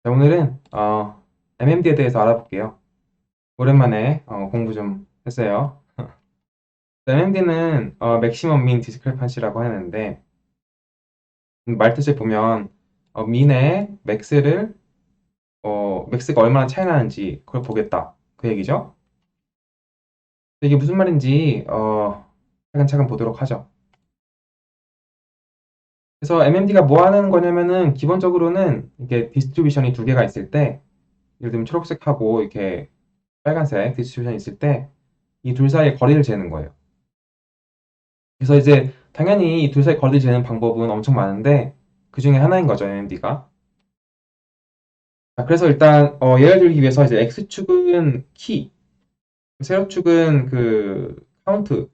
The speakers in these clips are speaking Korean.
자, 오늘은 MMD에 대해서 알아볼게요. 오랜만에 공부 좀 했어요. MMD는 Maximum Mean Discrepancy라고 하는데 말뜻을 보면 mean의 max가 얼마나 차이 나는지 그걸 보겠다 그 얘기죠. 이게 무슨 말인지 차근차근 보도록 하죠. 그래서 MMD가 뭐 하는 거냐면은 기본적으로는 이게 디스트리뷰션이 두 개가 있을 때 예를 들면 초록색하고 이렇게 빨간색 디스트리뷰션이 있을 때 이 둘 사이의 거리를 재는 거예요. 그래서 이제 당연히 이 둘 사이 거리 재는 방법은 엄청 많은데 그 중에 하나인 거죠, MMD가. 그래서 일단 예를 들기 위해서 이제 X축은 키, 세로축은 그 카운트라고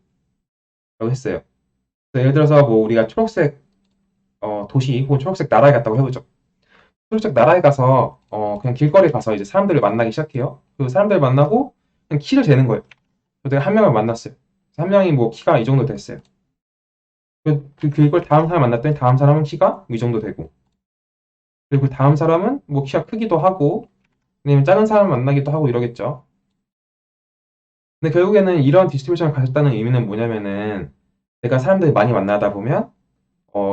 했어요. 그래서 예를 들어서 뭐 우리가 초록색 도시 혹은 초록색 나라에 갔다고 해보죠. 초록색 나라에 가서 그냥 길거리에 가서 이제 사람들을 만나기 시작해요. 그 사람들을 만나고 그냥 키를 재는 거예요. 그래서 내가 한 명을 만났어요. 한 명이 뭐 키가 이 정도 됐어요. 그걸 다음 사람 만났더니 다음 사람은 키가 이 정도 되고 그리고 다음 사람은 뭐 키가 크기도 하고 아니면 작은 사람 만나기도 하고 이러겠죠. 근데 결국에는 이런 디스트리뷰션을 가졌다는 의미는 뭐냐면은 내가 사람들이 많이 만나다 보면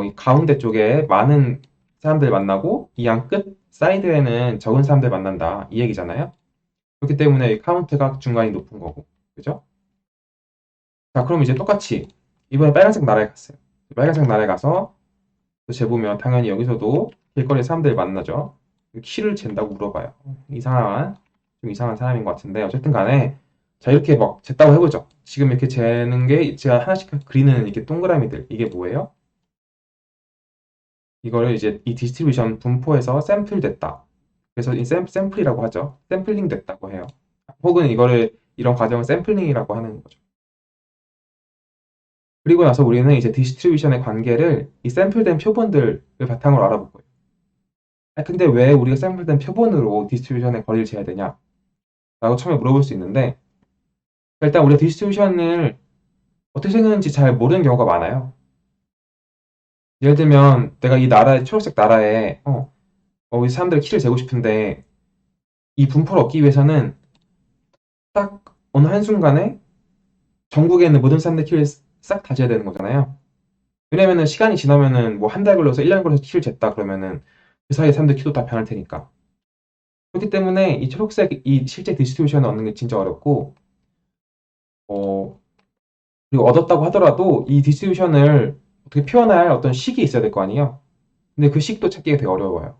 이 가운데 쪽에 많은 사람들 만나고 이 양 끝 사이드에는 적은 사람들 만난다 이 얘기잖아요. 그렇기 때문에 이 카운트가 중간이 높은 거고 그죠? 자 그럼 이제 똑같이 이번에 빨간색 나라에 갔어요. 빨간색 나라에 가서 재보면 당연히 여기서도 길거리에 사람들 만나죠. 키를 잰다고 물어봐요. 좀 이상한 사람인 것 같은데 어쨌든 간에 자 이렇게 막 쟀다고 해보죠. 지금 이렇게 재는 게 제가 하나씩 그리는 이렇게 동그라미들 이게 뭐예요? 이거를 이제 이 디스트리뷰션 분포에서 샘플 됐다. 그래서 이 샘플이라고 하죠. 샘플링 됐다고 해요. 혹은 이거를 이런 과정을 샘플링이라고 하는 거죠. 그리고 나서 우리는 이제 디스트리뷰션의 관계를 이 샘플된 표본들을 바탕으로 알아볼 거예요. 근데 왜 우리가 샘플된 표본으로 디스트리뷰션의 거리를 재야 되냐? 라고 처음에 물어볼 수 있는데 일단 우리가 디스트리뷰션을 어떻게 생겼는지 잘 모르는 경우가 많아요. 예를 들면 내가 이 나라의 초록색 나라에 이 사람들의 키를 재고 싶은데 이 분포를 얻기 위해서는 딱 어느 한순간에 전국에 있는 모든 사람들의 키를 싹 다 재야 되는 거잖아요. 왜냐면은 시간이 지나면은 뭐 한 달 걸려서 1년 걸려서 키를 쟀다 그러면은 그 사이에 사람들 키도 다 변할 테니까. 그렇기 때문에 이 초록색 이 실제 디스트리뷰션을 얻는 게 진짜 어렵고 어, 그리고 얻었다고 하더라도 이 디스트리뷰션을 어떻게 표현할 어떤 식이 있어야 될 거 아니에요. 근데 그 식도 찾기가 되게 어려워요.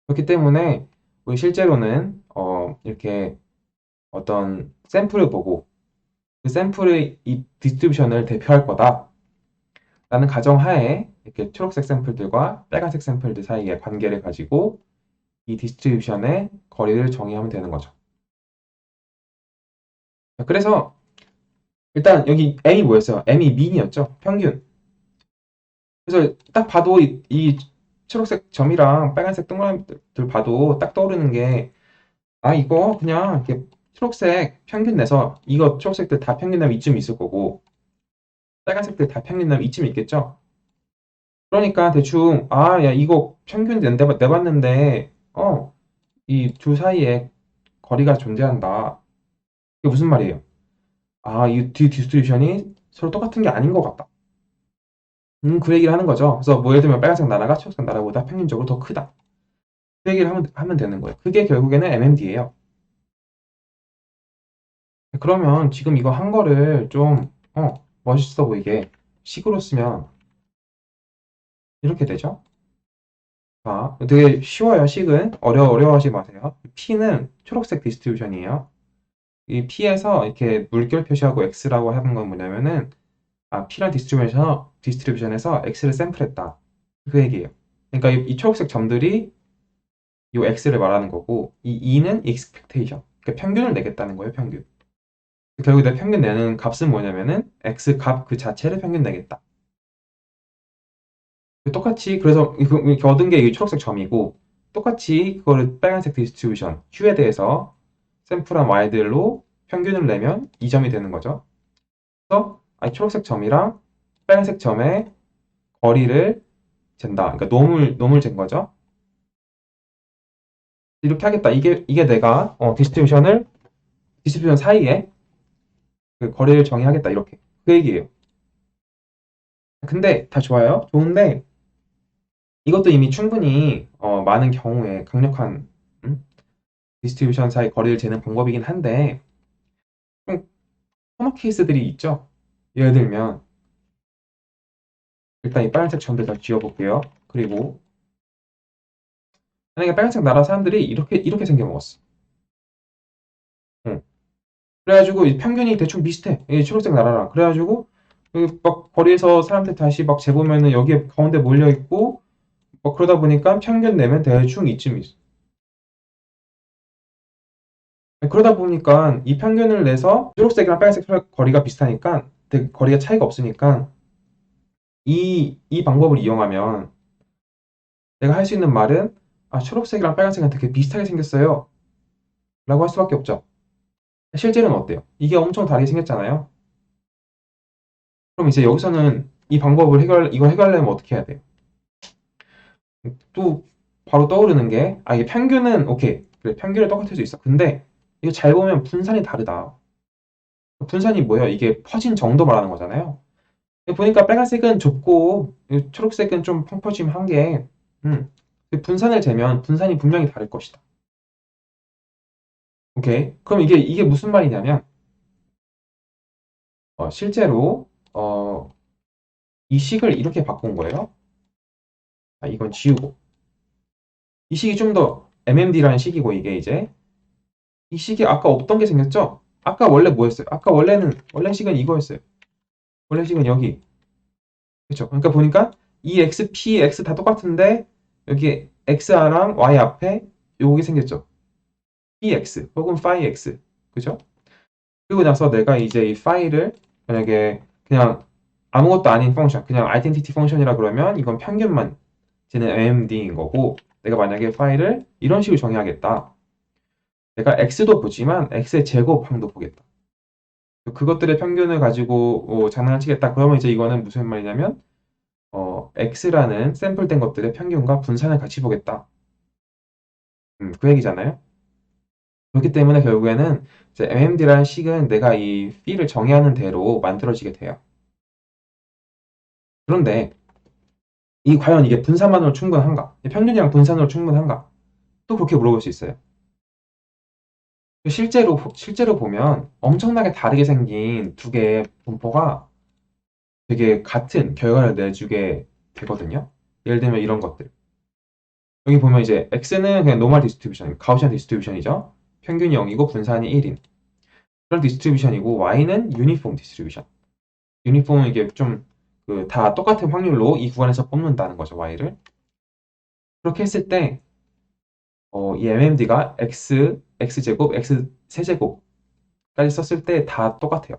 그렇기 때문에 우리 실제로는 이렇게 어떤 샘플을 보고 그 샘플의 이 디스트리뷰션을 대표할 거다라는 가정하에 이렇게 초록색 샘플들과 빨간색 샘플들 사이의 관계를 가지고 이 디스트리뷰션의 거리를 정의하면 되는 거죠. 그래서 일단 여기 M이 뭐였어요? M이 민이었죠? 평균. 그래서 딱 봐도 이 초록색 점이랑 빨간색 동그라미들 봐도 딱 떠오르는 게, 이거 그냥 이렇게 초록색 평균 내서 이거 초록색들 다 평균 내면 이쯤 있을 거고, 빨간색들 다 평균 내면 이쯤 있겠죠? 그러니까 대충, 야, 이거 평균 내봤는데, 이 둘 사이에 거리가 존재한다. 이게 무슨 말이에요? 이 디스트리뷰션이 서로 똑같은 게 아닌 것 같다. 그 얘기를 하는 거죠. 그래서 뭐 예를 들면 빨간색 나라가 초록색 나라보다 평균적으로 더 크다. 그 얘기를 하면 되는 거예요. 그게 결국에는 MMD예요. 그러면 지금 이거 한 거를 좀 멋있어 보이게 식으로 쓰면 이렇게 되죠. 되게 쉬워요. 식은 어려워하지 마세요. P는 초록색 디스트리뷰션이에요. 이 P에서 이렇게 물결 표시하고 X라고 하는 건 뭐냐면은 P란 디스트리뷰션에서 X를 샘플했다. 그 얘기예요. 그러니까 이 초록색 점들이 이 X를 말하는 거고 이 E는 expectation. 그러니까 평균을 내겠다는 거예요. 평균. 결국 내 평균 내는 값은 뭐냐면은 x 값 그 자체를 평균 내겠다. 똑같이 그래서 이렇게 얻은 게 이 초록색 점이고 똑같이 그거를 빨간색 디스트리뷰션 Q에 대해서 샘플한 y들로 평균을 내면 이 점이 되는 거죠. 그래서 초록색 점이랑 빨간색 점의 거리를 잰다. 그러니까 놈을 잰 거죠. 이렇게 하겠다. 이게 내가 디스트리뷰션 사이에 그 거리를 정의하겠다. 이렇게. 그 얘기예요. 근데 다 좋아요. 좋은데 이것도 이미 충분히 많은 경우에 강력한 음? 디스트리뷰션 사이 거리를 재는 방법이긴 한데 좀 코너 케이스들이 있죠. 예를 들면 일단 이 빨간색 점들 다 지워볼게요. 그리고 만약에 빨간색 나라 사람들이 이렇게 생겨 먹었어. 응. 그래가지고 이 평균이 대충 비슷해. 이 초록색 나라랑. 그래가지고 여기 막 거리에서 사람들 다시 막 재보면은 여기에 가운데 몰려 있고 뭐 그러다 보니까 평균 내면 대충 이쯤 있어. 그러다 보니까 이 평균을 내서 초록색이랑 빨간색 거리가 비슷하니까 되게 거리가 차이가 없으니까 이 방법을 이용하면 내가 할 수 있는 말은 초록색이랑 빨간색은 되게 비슷하게 생겼어요. 라고 할 수밖에 없죠. 실제로는 어때요? 이게 엄청 다르게 생겼잖아요. 그럼 이제 여기서는 이걸 해결하려면 어떻게 해야 돼요? 또 바로 떠오르는 게 이게 평균은 오케이. 그래, 평균은 똑같을 수 있어. 근데 이거 잘 보면 분산이 다르다. 분산이 뭐예요? 이게 퍼진 정도 말하는 거잖아요. 보니까 빨간색은 좁고 초록색은 좀 펑퍼짐한 게 분산을 재면 분산이 분명히 다를 것이다. 오케이. 그럼 이게 무슨 말이냐면 실제로 이 식을 이렇게 바꾼 거예요. 이건 지우고 이 식이 좀 더 MMD라는 식이고 이게 이제 이 식이 아까 없던 게 생겼죠? 아까 원래 뭐였어요? 아까 원래 식은 이거였어요. 원래 식은 여기. 그렇죠? 그러니까 보니까 이 X, P, X 다 똑같은데 여기 XR랑 Y 앞에 요게 생겼죠? PX 혹은 phi X. 그죠? 그리고 나서 내가 이제 이 파일을 만약에 그냥 아무것도 아닌 펑션, 그냥 identity 펑션이라 그러면 이건 평균만 쟤는 MMD인 거고 내가 만약에 파일을 이런 식으로 정의하겠다. 내가 x도 보지만 x의 제곱항도 보겠다. 그것들의 평균을 가지고 장난을 치겠다. 그러면 이제 이거는 무슨 말이냐면 x라는 샘플된 것들의 평균과 분산을 같이 보겠다. 그 얘기잖아요. 그렇기 때문에 결국에는 이제 MMD라는 식은 내가 이 p를 정의하는 대로 만들어지게 돼요. 그런데 과연 이게 분산만으로 충분한가? 평균이랑 분산으로 충분한가? 또 그렇게 물어볼 수 있어요. 실제로 보면 엄청나게 다르게 생긴 두 개의 분포가 되게 같은 결과를 내주게 되거든요. 예를 들면 이런 것들. 여기 보면 이제 X는 그냥 노멀 디스트리뷰션, 가우시안 디스트리뷰션이죠. 평균이 0이고 분산이 1인. 그런 디스트리뷰션이고 Y는 유니폼 디스트리뷰션. 유니폼은 이게 좀 다 똑같은 확률로 이 구간에서 뽑는다는 거죠, Y를. 그렇게 했을 때 이 MMD가 X, X제곱, X 세제곱까지 썼을 때 다 똑같아요.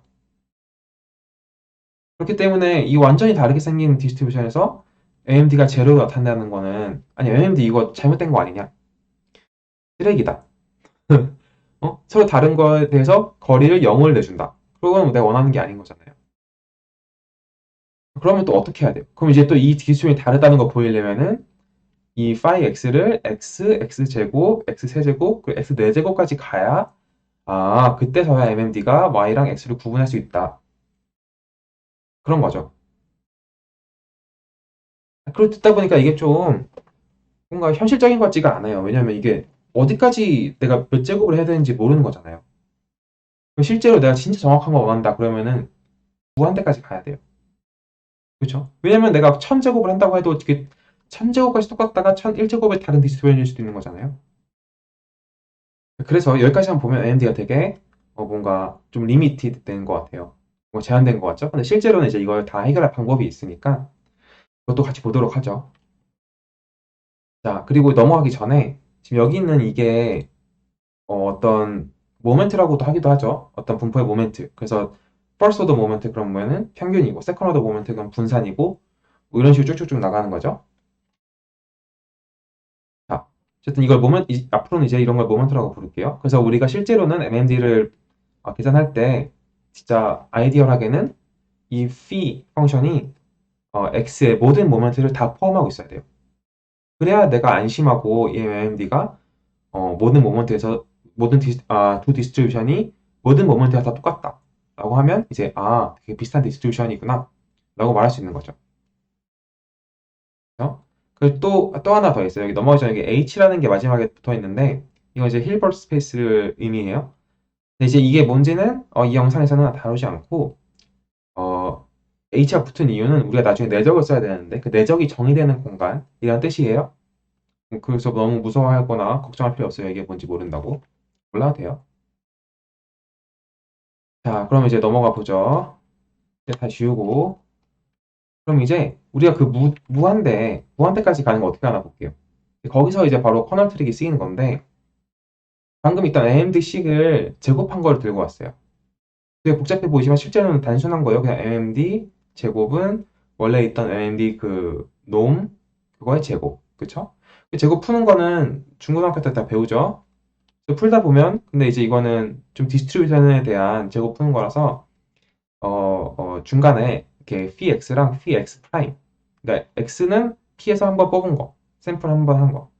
그렇기 때문에 이 완전히 다르게 생긴 디스트리뷰션에서 AMD가 제로로 나타난다는 거는 아니 AMD 이거 잘못된 거 아니냐? 쓰레기다. 서로 다른 거에 대해서 거리를 0을 내준다. 그건 내가 원하는 게 아닌 거잖아요. 그러면 또 어떻게 해야 돼요? 그럼 이제 또 이 디스트리뷰션이 다르다는 거 보이려면은 이 phi x를 x, x제곱, x세제곱, 그리고 x4제곱까지 가야 그때서야 MMD가 y랑 x를 구분할 수 있다. 그런 거죠. 그걸 듣다 보니까 이게 좀 뭔가 현실적인 것 같지가 않아요. 왜냐면 이게 어디까지 내가 몇 제곱을 해야 되는지 모르는 거잖아요. 실제로 내가 진짜 정확한 거 원한다 그러면은 무한대까지 가야 돼요. 그렇죠? 왜냐면 내가 1000제곱을 한다고 해도 어떻게 1000제곱까지 똑같다가 1001제곱의 다른 디스트리뷰션일 수도 있는 거잖아요. 그래서 여기까지만 보면 AMD가 되게 뭔가 좀 리미티드 된 것 같아요. 뭐 제한된 것 같죠? 근데 실제로는 이제 이걸 다 해결할 방법이 있으니까 그것도 같이 보도록 하죠. 자, 그리고 넘어가기 전에 지금 여기 있는 이게 어떤 모멘트라고도 하기도 하죠. 어떤 분포의 모멘트. 그래서 first order 모멘트 그러면은 평균이고 second order 모멘트 그럼 분산이고 뭐 이런 식으로 쭉쭉쭉 나가는 거죠. 자, 어쨌든 이걸 앞으로는 이제 이런 걸 모멘트라고 부를게요. 그래서 우리가 실제로는 MMD를 계산할 때 진짜 아이디얼하게는 이 phi 펑션이 x의 모든 모멘트를 다 포함하고 있어야 돼요. 그래야 내가 안심하고 이 MMD가 모든 모먼트에서 두 디스트리뷰션이 모든 모먼트가 다 똑같다 라고 하면 이제 되게 비슷한 디스트리뷰션이구나 라고 말할 수 있는 거죠. 그래서 그리고 또 하나 더 있어요. 여기 넘어가기 전에 여기 H라는 게 마지막에 붙어 있는데 이건 이제 힐버트 스페이스를 의미해요. 근데 이제 이게 뭔지는 이 영상에서는 다루지 않고 어, H가 붙은 이유는 우리가 나중에 내적을 써야 되는데 그 내적이 정의되는 공간이라는 뜻이에요. 그래서 너무 무서워하거나 걱정할 필요 없어요. 이게 뭔지 모른다고. 몰라도 돼요. 자, 그럼 이제 넘어가 보죠. 이제 다 지우고. 그럼 이제 우리가 그 무한대까지 가는 거 어떻게 하나 볼게요. 거기서 이제 바로 커널 트릭이 쓰이는 건데 방금 있던 AMD식을 제곱한 걸 들고 왔어요. 되게 복잡해 보이지만 실제로는 단순한 거예요. 그냥 AMD 제곱은 원래 있던 AMD 그 놈 그거의 제곱. 그쵸? 그 제곱 푸는 거는 중고등학교 때 다 배우죠. 풀다 보면 근데 이제 이거는 좀 디스트리뷰션에 대한 제곱 푸는 거라서 중간에 이렇게 phi x랑 phi x 프라임. 그러니까 x는 p에서 한번 뽑은 거, 샘플 한번 한 거.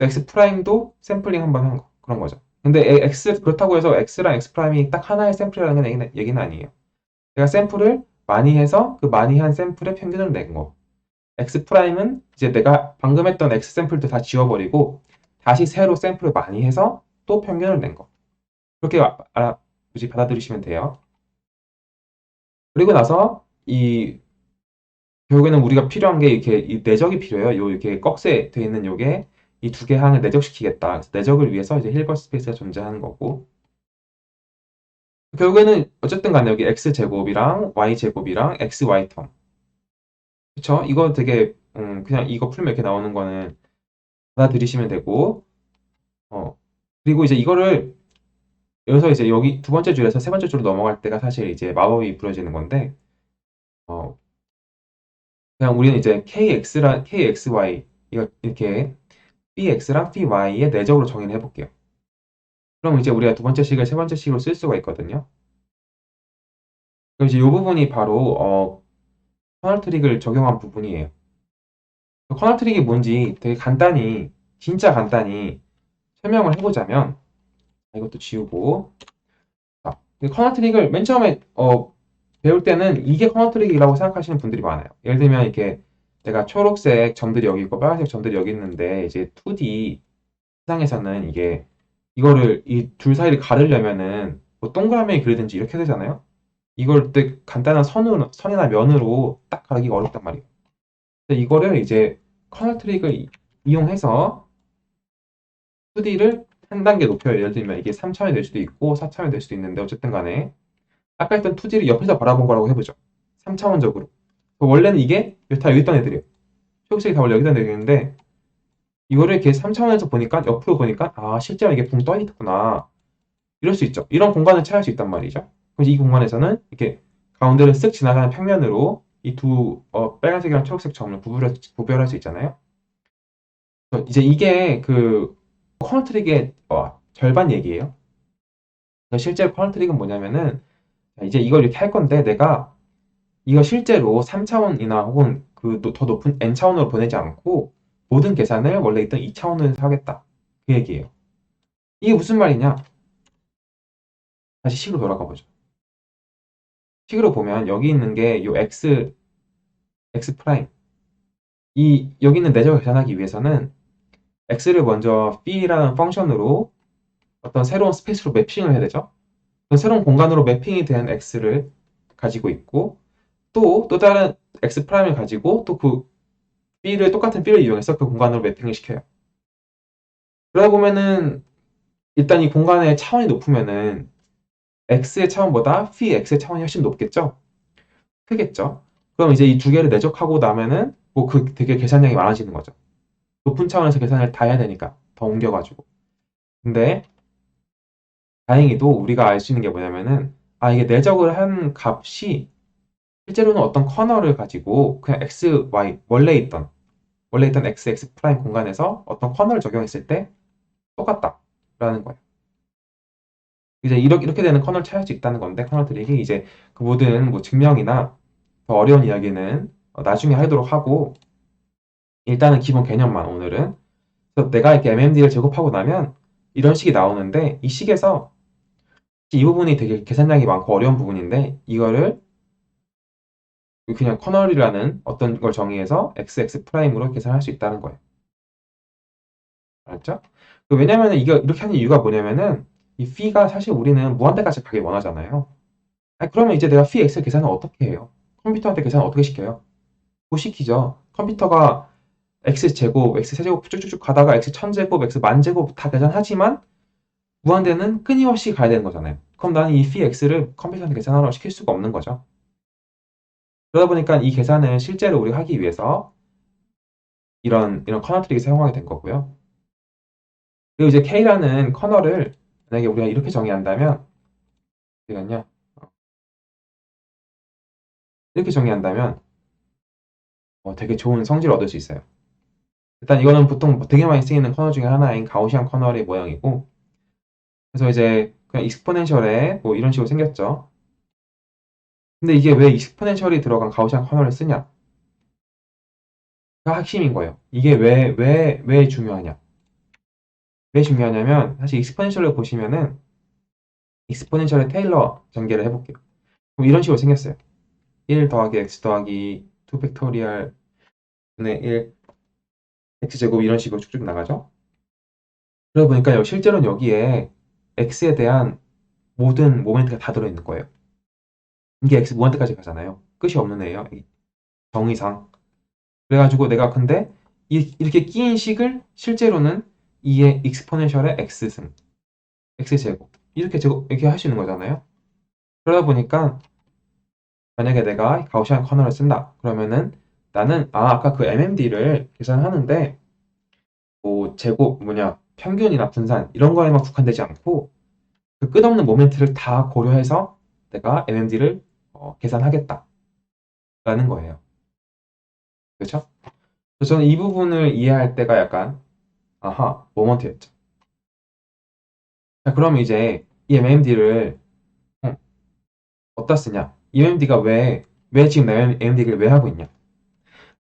x 프라임도 샘플링 한번 한 거. 그런 거죠. 근데 x 그렇다고 해서 x랑 x 프라임이 딱 하나의 샘플이라는 얘기는 아니에요. 제가 샘플을 많이 해서 그 많이 한 샘플의 평균을 낸 거. x 프라임은 이제 내가 방금 했던 x 샘플도 다 지워버리고 다시 새로 샘플을 많이 해서 또 평균을 낸 거. 그렇게 받아들이시면 돼요. 그리고 나서 결국에는 우리가 필요한 게 이렇게 이 내적이 필요해요. 이렇게 꺽쇠 돼 있는 요게 이 두 개 항을 내적시키겠다. 그래서 내적을 위해서 이제 힐버트 스페이스가 존재하는 거고. 결국에는 어쨌든 간에 여기 x 제곱이랑 y 제곱이랑 x y 텀. 그쵸? 이거 되게 그냥 이거 풀면 이렇게 나오는 거는 받아들이시면 되고. 그리고 이제 이거를 여기서 이제 여기 두 번째 줄에서 세 번째 줄로 넘어갈 때가 사실 이제 마법이 부려지는 건데 어, 그냥 우리는 이제 KXY 이렇게 BX랑 BY의 내적으로 정의를 해볼게요. 그럼 이제 우리가 두 번째 식을 세 번째 식으로 쓸 수가 있거든요. 그럼 이제 이 부분이 바로 커널 트릭을 적용한 부분이에요. 커널 트릭이 뭔지 되게 진짜 간단히 설명을 해보자면 이것도 지우고 이 커널 트릭을 맨 처음에 배울 때는 이게 커널 트릭이라고 생각하시는 분들이 많아요. 예를 들면 이렇게 내가 초록색 점들이 여기 있고 빨간색 점들이 여기 있는데 이제 2D 세상에서는 이거를 이 둘 사이를 가르려면은 뭐 동그라미 그리든지 이렇게 되잖아요. 이걸 때 간단한 선이나 면으로 딱 가르기가 어렵단 말이에요. 근데 이거를 이제 커널 트릭을 이용해서 2D를 한 단계 높여요. 예를 들면 이게 3차원이 될 수도 있고 4차원이 될 수도 있는데 어쨌든 간에 아까 했던 2D를 옆에서 바라본 거라고 해보죠. 3차원적으로. 원래는 이게 다 여기 있던 애들이에요. 초록색이 다 원래 여기 있던 애들인데 이거를 이렇게 3차원에서 보니까 옆으로 보니까 실제로 이게 붕 떠 있구나. 이럴 수 있죠. 이런 공간을 찾을 수 있단 말이죠. 그래서 이 공간에서는 이렇게 가운데를 쓱 지나가는 평면으로 이 두 빨간색이랑 초록색 점을 구별할 수 있잖아요. 그래서 이제 이게 그 커널 트릭의 절반 얘기예요. 실제로 커널 트릭은 뭐냐면은 이제 이걸 이렇게 할 건데 내가 이거 실제로 3차원이나 혹은 그 더 높은 n차원으로 보내지 않고 모든 계산을 원래 있던 2차원에서 하겠다. 그 얘기예요. 이게 무슨 말이냐? 다시 식으로 돌아가 보죠. 식으로 보면 여기 있는 게 요 x 프라임. 여기 있는 내적을 계산하기 위해서는 x를 먼저 p라는 펑션으로 어떤 새로운 스페이스로 매핑을 해야 되죠. 새로운 공간으로 매핑이 된 x를 가지고 있고 또 다른 x 프라임을 가지고 또 그 똑같은 b를 이용해서 그 공간으로 매핑을 시켜요. 그러다 보면은 일단 이 공간의 차원이 높으면은 x의 차원보다 phi x의 차원이 훨씬 높겠죠? 크겠죠? 그럼 이제 이 두 개를 내적하고 나면은 뭐 되게 계산량이 많아지는 거죠. 높은 차원에서 계산을 다 해야 되니까 더 옮겨가지고. 근데 다행히도 우리가 알 수 있는 게 뭐냐면은 이게 내적을 한 값이 실제로는 어떤 커널을 가지고 그냥 x, y 원래 있던 x, x 프라임 공간에서 어떤 커널을 적용했을 때 똑같다라는 거예요. 이제 이렇게 되는 커널을 찾을 수 있다는 건데 커널 트릭이 이제 그 모든 뭐 증명이나 더 어려운 이야기는 나중에 하도록 하고 일단은 기본 개념만 오늘은. 그래서 내가 이렇게 MMD를 제곱하고 나면 이런 식이 나오는데 이 식에서 이 부분이 되게 계산량이 많고 어려운 부분인데 이거를 그냥 커널이라는 어떤 걸 정의해서 XX 프라임으로 계산할 수 있다는 거예요. 알았죠? 왜냐면은 이거 이렇게 하는 이유가 뭐냐면은 이 p가 사실 우리는 무한대까지 가길 원하잖아요. 아니, 그러면 이제 내가 px 계산을 어떻게 해요? 컴퓨터한테 계산을 어떻게 시켜요? 못 시키죠. 컴퓨터가 x제곱, x세제곱 쭉쭉쭉 가다가 x1000제곱, x1000제곱 다 계산하지만 무한대는 끊임없이 가야 되는 거잖아요. 그럼 나는 이 px를 컴퓨터한테 계산하러 시킬 수가 없는 거죠. 그러다 보니까 이 계산을 실제로 우리가 하기 위해서 이런 커널 트릭을 사용하게 된 거고요. 그리고 이제 k라는 커널을 만약에 우리가 이렇게 정의한다면 잠깐요. 이렇게 정의한다면 되게 좋은 성질을 얻을 수 있어요. 일단 이거는 보통 되게 많이 쓰이는 커널 중에 하나인 가우시안 커널의 모양이고, 그래서 이제 그냥 익스포넨셜에 뭐 이런 식으로 생겼죠. 근데 이게 왜 익스포넨셜이 들어간 가우시안 커널을 쓰냐? 가 핵심인 거예요. 이게 왜 중요하냐? 왜 중요하냐면 사실 익스포넨셜을 보시면은 익스포넨셜의 테일러 전개를 해볼게요. 그럼 이런 식으로 생겼어요. 1 더하기 x 더하기 2 팩토리얼 분의 1 x제곱 이런 식으로 쭉쭉 나가죠. 그러다 보니까 실제로는 여기에 x에 대한 모든 모멘트가 다 들어있는 거예요. 이게 x 무한대까지 가잖아요. 끝이 없는 애예요. 정의상. 그래가지고 내가 근데 이렇게 끼인 식을 실제로는 2의 익스포넨셜의 x승, x제곱 이렇게 할 수 있는 거잖아요. 그러다 보니까 만약에 내가 가우시안 커널을 쓴다. 그러면은 나는 아까 그 MMD를 계산하는데 뭐 제곱 평균이나 분산 이런 거에만 국한되지 않고 그 끝없는 모멘트를 다 고려해서 내가 MMD를 계산하겠다라는 거예요. 그렇죠? 그래서 저는 이 부분을 이해할 때가 약간 아하 모먼트였죠. 자, 그러면 이제 이 MMD를 어디다 쓰냐? 이 MMD가 왜 지금 내가 MMD를 왜 하고 있냐?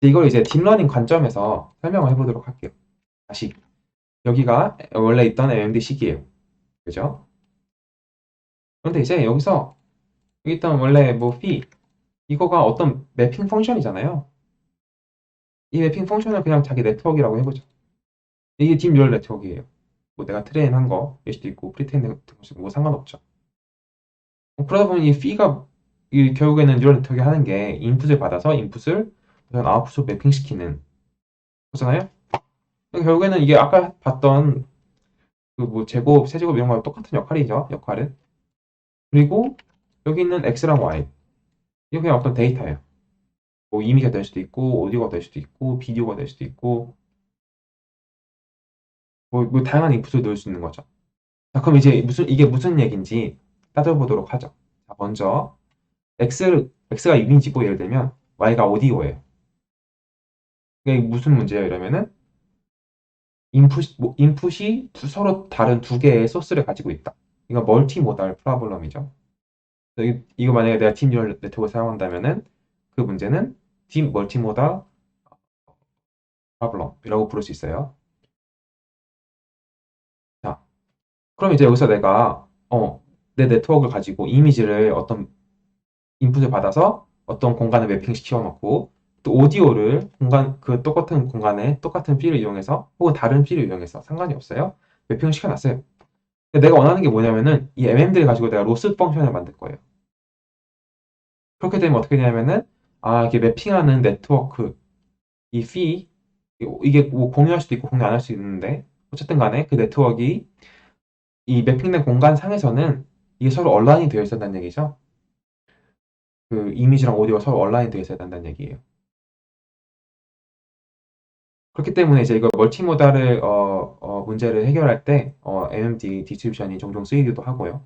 이걸 이제 딥러닝 관점에서 설명을 해보도록 할게요. 다시 여기가 원래 있던 MMD 식이에요. 그죠? 그런데 이제 여기서 여기 있던 원래 뭐 phi 이거가 어떤 매핑 펑션이잖아요. 이 매핑 펑션을 그냥 자기 네트워크라고 해보죠. 이게 딥 뉴럴 네트워크예요. 뭐 내가 트레인한 거일 수도 있고 프리트레인 같은 거 뭐 상관없죠. 그러다 보면 이 phi가 결국에는 뉴럴 네트워크 하는 게 인풋을 받아서 인풋을 아웃풋으로 매핑시키는 거잖아요. 결국에는 이게 아까 봤던 그 뭐 제곱, 세제곱 이런 거랑 똑같은 역할이죠. 역할은. 그리고 여기 있는 x랑 y 이게 그냥 어떤 데이터예요. 뭐 이미지가 될 수도 있고 오디오가 될 수도 있고 비디오가 될 수도 있고 뭐 다양한 인풋을 넣을 수 있는 거죠. 자, 그럼 이제 이게 무슨 얘기인지 따져보도록 하죠. 자, 먼저 x가 이미지고 예를 들면 y가 오디오예요. 이게 무슨 문제예요? 이러면은 인풋이 서로 다른 두 개의 소스를 가지고 있다. 이거 멀티모달 프로블럼이죠. 이거 만약에 내가 딥 뉴럴 네트워크를 사용한다면은 그 문제는 딥 멀티모달 프로블럼이라고 부를 수 있어요. 자, 그럼 이제 여기서 내가 내 네트워크를 가지고 이미지를 어떤 인풋을 받아서 어떤 공간에 매핑 시켜 놓고 또 오디오를 그 똑같은 공간에 똑같은 필을 이용해서 혹은 다른 필을 이용해서 상관이 없어요. 매핑을 시켜 놨어요. 내가 원하는 게 뭐냐면은 이 MMD를 가지고 내가 로스 펑션을 만들 거예요. 그렇게 되면 어떻게 되냐면은 이게 매핑하는 네트워크 이 fee 이게 뭐 공유할 수도 있고 공유 안 할 수 있는데 어쨌든 간에 그 네트워크가 이 매핑된 공간 상에서는 이게 서로 얼라인이 되어 있어야 한다는 얘기죠. 그 이미지랑 오디오가 서로 얼라인 되어 있어야 한다는 얘기예요. 그렇기 때문에 이제 이거 멀티모달을 문제를 해결할 때 MMD 디스트리뷰션이 종종 쓰이기도 하고요.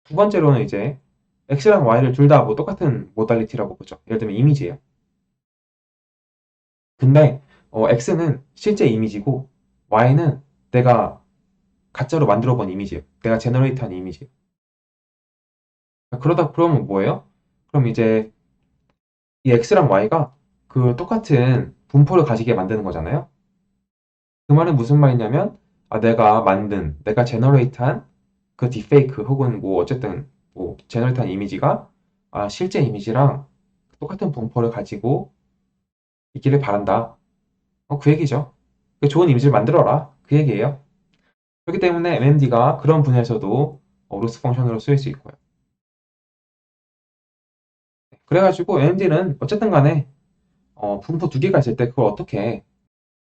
두 번째로는 이제 X랑 Y를 둘 다 뭐 똑같은 모달리티라고 보죠. 예를 들면 이미지예요. 근데 X는 실제 이미지고 Y는 내가 가짜로 만들어 본 이미지예요. 내가 제너레이트한 이미지예요. 그러면 뭐예요? 그럼 이제 이 X랑 Y가 그 똑같은 분포를 가지게 만드는 거잖아요. 그 말은 무슨 말이냐면 내가 제너레이트한 그 딥페이크 혹은 뭐 어쨌든 뭐 제너레이트한 이미지가 실제 이미지랑 똑같은 분포를 가지고 있기를 바란다. 그 얘기죠. 좋은 이미지를 만들어라. 그 얘기예요. 그렇기 때문에 MMD가 그런 분야에서도 로스 펑션으로 쓰일 수 있고요. 그래가지고 MMD는 어쨌든 간에 분포 두 개가 있을 때 그걸 어떻게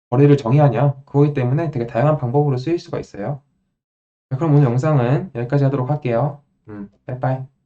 거리를 정의하냐 그거기 때문에 되게 다양한 방법으로 쓰일 수가 있어요. 그럼 오늘 영상은 여기까지 하도록 할게요. 빠이빠이.